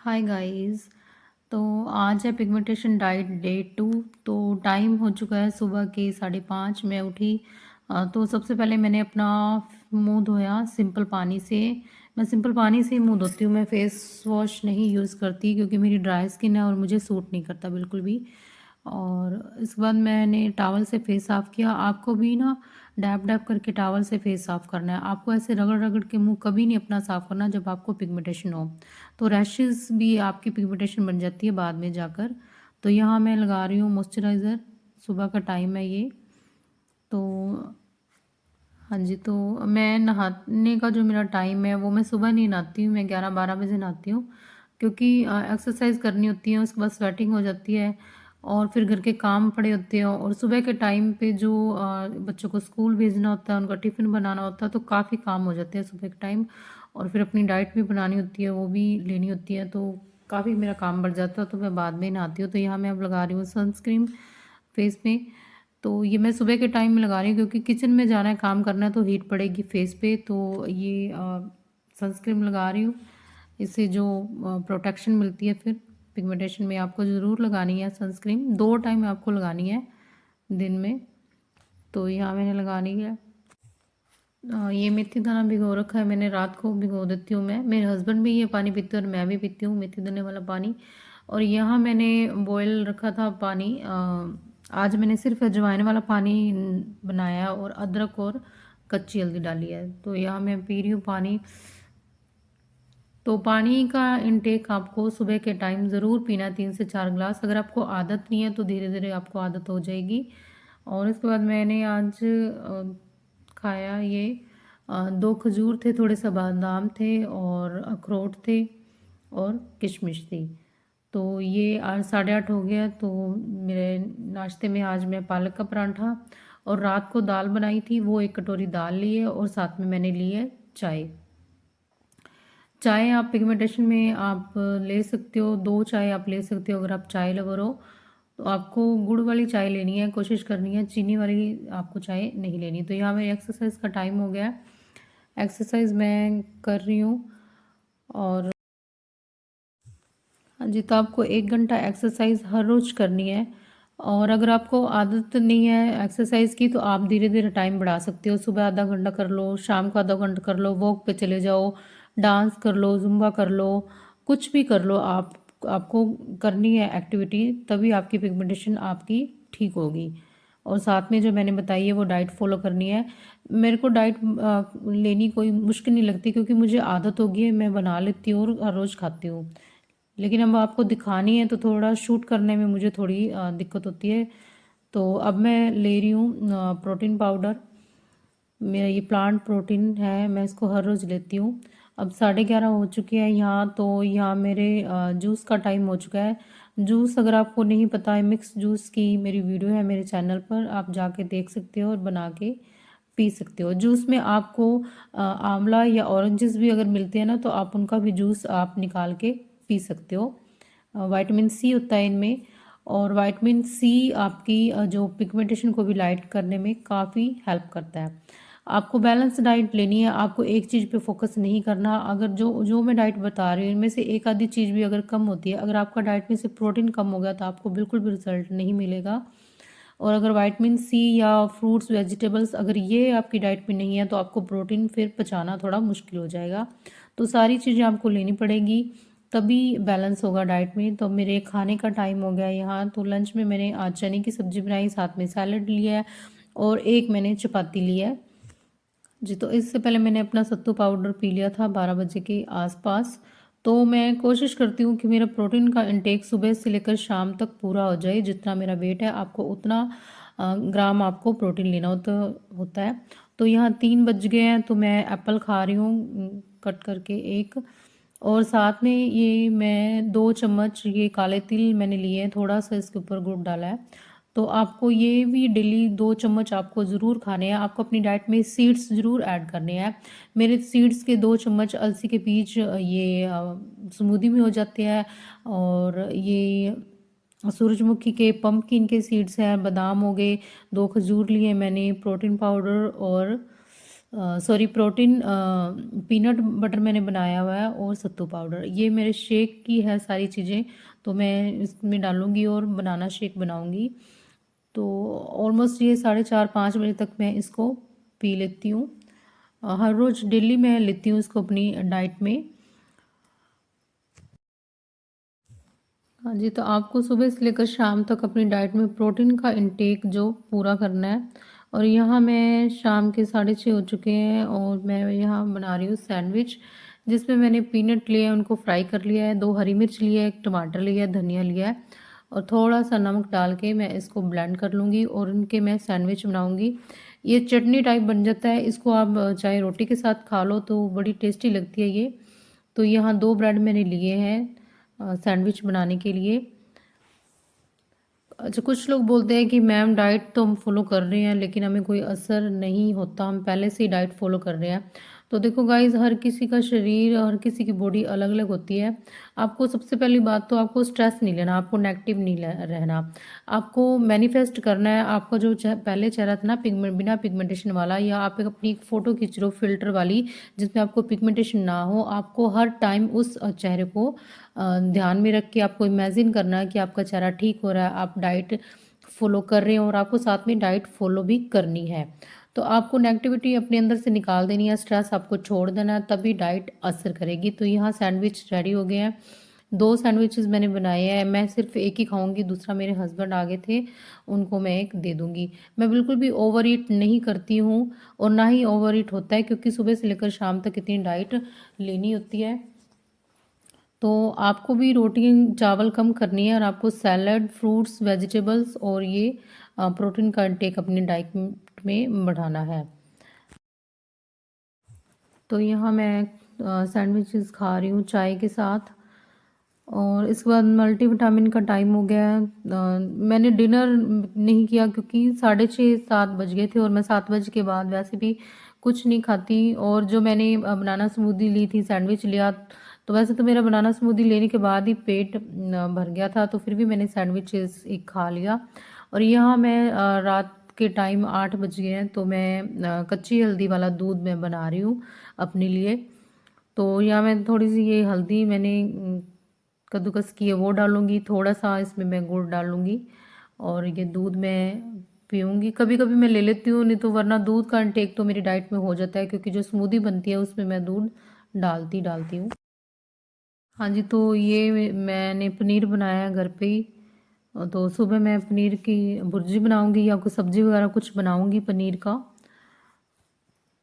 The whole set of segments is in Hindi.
Hi guys. तो आज है पिगमेंटेशन डाइट डे 2। तो टाइम हो चुका है सुबह के 5:30। मैं उठी तो सबसे पहले मैंने अपना मुंह धोया सिंपल पानी से। मैं सिंपल पानी से ही मुंह धोती हूँ। मैं फेस वॉश नहीं यूज़ करती क्योंकि मेरी ड्राई स्किन है और मुझे सूट नहीं करता बिल्कुल भी। और इसके बाद मैंने टॉवल से फेस साफ़ किया। आपको भी ना डैब डैब करके टॉवल से फेस साफ़ करना है। आपको ऐसे रगड़ रगड़ के मुंह कभी नहीं अपना साफ़ करना जब आपको पिगमेंटेशन हो। तो रैशेस भी आपकी पिगमेंटेशन बन जाती है बाद में जाकर। तो यहाँ मैं लगा रही हूँ मॉइस्चराइज़र। सुबह का टाइम है ये। तो हाँ जी, तो मैं नहाने का जो मेरा टाइम है वो मैं सुबह नहीं नहाती हूँ। मैं 11-12 बजे नहाती हूँ क्योंकि एक्सरसाइज करनी होती है, उसके बाद स्वेटिंग हो जाती है और फिर घर के काम पड़े होते हैं। और सुबह के टाइम पे जो बच्चों को स्कूल भेजना होता है, उनका टिफ़िन बनाना होता है, तो काफ़ी काम हो जाते हैं सुबह के टाइम। और फिर अपनी डाइट भी बनानी होती है, वो भी लेनी होती है, तो काफ़ी मेरा काम बढ़ जाता है। तो मैं बाद में नहाती हूँ। तो यहाँ मैं अब लगा रही हूँ सनस्क्रीन फेस में। तो ये मैं सुबह के टाइम में लगा रही हूँ क्योंकि किचन में जाना है, काम करना है, तो हीट पड़ेगी फेस पे। तो ये सनस्क्रीन लगा रही हूँ। इससे जो प्रोटेक्शन मिलती है फिर पिगमेंटेशन में। आपको ज़रूर लगानी है सनस्क्रीन, 2 टाइम आपको लगानी है दिन में। तो यहाँ मैंने लगानी है। ये मेथी दाना भिगो रखा है मैंने, रात को भिगो देती हूँ मैं। मेरे हस्बैंड भी ये पानी पीते हैं और मैं भी पीती हूँ मेथी दाने वाला पानी। और यहाँ मैंने बॉयल रखा था पानी। आज मैंने सिर्फ अजवाइन वाला पानी बनाया और अदरक और कच्ची हल्दी डाली है। तो यहाँ मैं पी रही हूँ पानी। तो पानी का इंटेक आपको सुबह के टाइम ज़रूर पीना है, 3 से 4 गिलास। अगर आपको आदत नहीं है तो धीरे धीरे आपको आदत हो जाएगी। और इसके बाद मैंने आज खाया ये 2 खजूर थे, थोड़े से बादाम थे और अखरोट थे और किशमिश थी। तो ये आज 8:30 हो गया। तो मेरे नाश्ते में आज मैं पालक का परांठा और रात को दाल बनाई थी, वो 1 कटोरी दाल ली है और साथ में मैंने ली है चाय। चाय आप पिगमेंटेशन में आप ले सकते हो, 2 चाय आप ले सकते हो अगर आप चाय लवर हो। तो आपको गुड़ वाली चाय लेनी है, कोशिश करनी है चीनी वाली आपको चाय नहीं लेनी। तो यहाँ मेरी एक्सरसाइज का टाइम हो गया है। एक्सरसाइज मैं कर रही हूँ। और हाँ जी, तो आपको 1 घंटा एक्सरसाइज हर रोज़ करनी है। और अगर आपको आदत नहीं है एक्सरसाइज की तो आप धीरे धीरे टाइम बढ़ा सकते हो। सुबह आधा घंटा कर लो, शाम को आधा घंटा कर लो, वॉक पे चले जाओ, डांस कर लो, जुम्बा कर लो, कुछ भी कर लो। आपको करनी है एक्टिविटी, तभी आपकी पिगमेंटेशन आपकी ठीक होगी। और साथ में जो मैंने बताई है वो डाइट फॉलो करनी है। मेरे को डाइट लेनी कोई मुश्किल नहीं लगती क्योंकि मुझे आदत हो गई है, मैं बना लेती हूँ और हर रोज़ खाती हूँ। लेकिन अब आपको दिखानी है तो थोड़ा शूट करने में मुझे थोड़ी दिक्कत होती है। तो अब मैं ले रही हूँ प्रोटीन पाउडर। मेरा ये प्लांट प्रोटीन है, मैं इसको हर रोज़ लेती हूँ। अब 11:30 हो चुके हैं यहाँ। तो यहाँ मेरे जूस का टाइम हो चुका है। जूस अगर आपको नहीं पता है, मिक्स जूस की मेरी वीडियो है मेरे चैनल पर, आप जाके देख सकते हो और बना के पी सकते हो। जूस में आपको आंवला या ऑरेंजेस भी अगर मिलते हैं ना तो आप उनका भी जूस आप निकाल के पी सकते हो। विटामिन सी होता है इनमें। और विटामिन सी आपकी जो पिगमेंटेशन को भी लाइट करने में काफ़ी हेल्प करता है। आपको बैलेंस डाइट लेनी है, आपको एक चीज़ पे फोकस नहीं करना। अगर जो जो मैं डाइट बता रही हूँ इनमें से एक आधी चीज़ भी अगर कम होती है, अगर आपका डाइट में से प्रोटीन कम हो गया तो आपको बिल्कुल भी रिजल्ट नहीं मिलेगा। और अगर विटामिन सी या फ्रूट्स वेजिटेबल्स अगर ये आपकी डाइट में नहीं है तो आपको प्रोटीन फिर पचाना थोड़ा मुश्किल हो जाएगा। तो सारी चीज़ें आपको लेनी पड़ेगी, तभी बैलेंस होगा डाइट में। तो मेरे खाने का टाइम हो गया यहाँ। तो लंच में मैंने आज चने की सब्ज़ी बनाई, साथ में सैलड लिया है और एक मैंने चपाती ली है जी। तो इससे पहले मैंने अपना सत्तू पाउडर पी लिया था 12 बजे के आसपास। तो मैं कोशिश करती हूँ कि मेरा प्रोटीन का इंटेक सुबह से लेकर शाम तक पूरा हो जाए। जितना मेरा वेट है आपको उतना ग्राम आपको प्रोटीन लेना होता है। तो यहाँ 3 बज गए हैं तो मैं एप्पल खा रही हूँ कट करके एक। और साथ में ये मैं 2 चम्मच ये काले तिल मैंने लिए हैं, थोड़ा सा इसके ऊपर गुड़ डाला है। तो आपको ये भी डेली 2 चम्मच आपको ज़रूर खाने हैं। आपको अपनी डाइट में सीड्स ज़रूर ऐड करने हैं। मेरे सीड्स के 2 चम्मच अलसी के बीज ये स्मूदी में हो जाते हैं। और ये सूरजमुखी के पंपकिन के सीड्स हैं, बादाम हो गए, 2 खजूर लिए मैंने, प्रोटीन पाउडर और सॉरी प्रोटीन पीनट बटर मैंने बनाया हुआ है और सत्तू पाउडर, ये मेरे शेक की है सारी चीज़ें। तो मैं इसमें डालूँगी और बनाना शेक बनाऊँगी। तो ऑलमोस्ट ये 4:30-5 बजे तक मैं इसको पी लेती हूँ। हर रोज़ डेली मैं लेती हूँ इसको अपनी डाइट में। हाँ जी, तो आपको सुबह से लेकर शाम तक अपनी डाइट में प्रोटीन का इंटेक जो पूरा करना है। और यहाँ मैं शाम के 6:30 हो चुके हैं और मैं यहाँ बना रही हूँ सैंडविच, जिसमें मैंने पीनट लिए हैं, उनको फ्राई कर लिया है, 2 हरी मिर्च लिया है, 1 टमाटर लिया है, धनिया लिया है और थोड़ा-सा नमक डाल के मैं इसको ब्लेंड कर लूँगी और इनके मैं सैंडविच बनाऊँगी। ये चटनी टाइप बन जाता है, इसको आप चाहे रोटी के साथ खा लो तो बड़ी टेस्टी लगती है ये। तो यहाँ 2 ब्रेड मैंने लिए हैं सैंडविच बनाने के लिए। अच्छा, कुछ लोग बोलते हैं कि मैम डाइट तो हम फॉलो कर रहे हैं लेकिन हमें कोई असर नहीं होता, हम पहले से ही डाइट फॉलो कर रहे हैं। तो देखो गाइज़, हर किसी का शरीर, हर किसी की बॉडी अलग-अलग होती है। आपको सबसे पहली बात तो आपको स्ट्रेस नहीं लेना, आपको नेगेटिव नहीं रहना। आपको मैनिफेस्ट करना है आपका जो पहले चेहरा था ना बिना पिगमेंटेशन वाला, या आप अपनी एक फ़ोटो खींच रहे हो फ़िल्टर वाली जिसमें आपको पिगमेंटेशन ना हो, आपको हर टाइम उस चेहरे को ध्यान में रख के आपको इमेजिन करना है कि आपका चेहरा ठीक हो रहा है, आप डाइट फॉलो कर रहे हैं और आपको साथ में डाइट फॉलो भी करनी है। तो आपको नेगेटिविटी अपने अंदर से निकाल देनी है, स्ट्रेस आपको छोड़ देना है, तभी डाइट असर करेगी। तो यहाँ सैंडविच रेडी हो गए हैं। 2 सैंडविचेस मैंने बनाए हैं, मैं सिर्फ एक ही खाऊंगी, दूसरा मेरे हस्बैंड आ गए थे, उनको मैं एक दे दूंगी। मैं बिल्कुल भी ओवर ईट नहीं करती हूँ और ना ही ओवर ईट होता है, क्योंकि सुबह से लेकर शाम तक इतनी डाइट लेनी होती है। तो आपको भी रोटी चावल कम करनी है और आपको सैलड, फ्रूट्स, वेजिटेबल्स और ये प्रोटीन का इंटेक अपनी डाइट में बढ़ाना है। तो यहाँ मैं सैंडविचेस खा रही हूँ चाय के साथ और इसके बाद मल्टीविटामिन का टाइम हो गया है। मैंने डिनर नहीं किया क्योंकि 6:30-7 बज गए थे और मैं 7 बजे के बाद वैसे भी कुछ नहीं खाती। और जो मैंने बनाना स्मूदी ली थी, सैंडविच लिया, तो वैसे तो मेरा बनाना स्मूदी लेने के बाद ही पेट भर गया था, तो फिर भी मैंने सैंडविचेस एक खा लिया। और यहाँ मैं रात के टाइम 8 बज गए हैं, तो मैं कच्ची हल्दी वाला दूध मैं बना रही हूँ अपने लिए। तो यहाँ मैं थोड़ी सी ये हल्दी मैंने कद्दूकस की है वो डालूँगी, थोड़ा-सा इसमें मैं गुड़ डालूँगी और ये दूध मैं पीऊँगी। कभी-कभी मैं ले लेती हूँ, नहीं तो वरना दूध का इंटेक तो मेरी डाइट में हो जाता है, क्योंकि जो स्मूदी बनती है उसमें मैं दूध डालती हूँ। हाँ जी, तो ये मैंने पनीर बनाया है घर पे ही। तो सुबह मैं पनीर की भुर्जी बनाऊँगी या कुछ सब्ज़ी वगैरह कुछ बनाऊँगी पनीर का।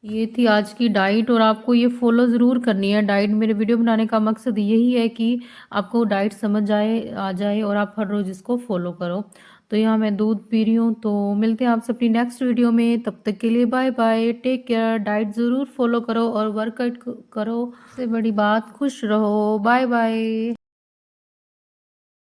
ये थी आज की डाइट और आपको ये फॉलो ज़रूर करनी है डाइट। मेरे वीडियो बनाने का मकसद यही है कि आपको डाइट समझ आ जाए और आप हर रोज़ इसको फॉलो करो। तो यहाँ मैं दूध पी रही हूँ, तो मिलते हैं आपसे अपनी नेक्स्ट वीडियो में। तब तक के लिए bye bye, take care, diet ज़रूर फॉलो करो और वर्कआउट करो। सबसे बड़ी बात, खुश रहो। Bye bye.